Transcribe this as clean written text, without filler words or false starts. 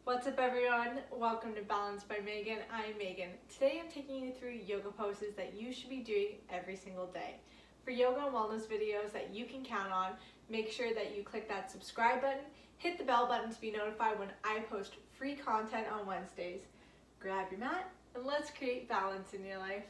What's up everyone? Welcome to Balance by Megan. I'm Megan. Today I'm taking you through yoga poses that you should be doing every single day. For yoga and wellness videos that you can count on, make sure that you click that subscribe button, hit the bell button to be notified when I post free content on Wednesdays. Grab your mat and let's create balance in your life.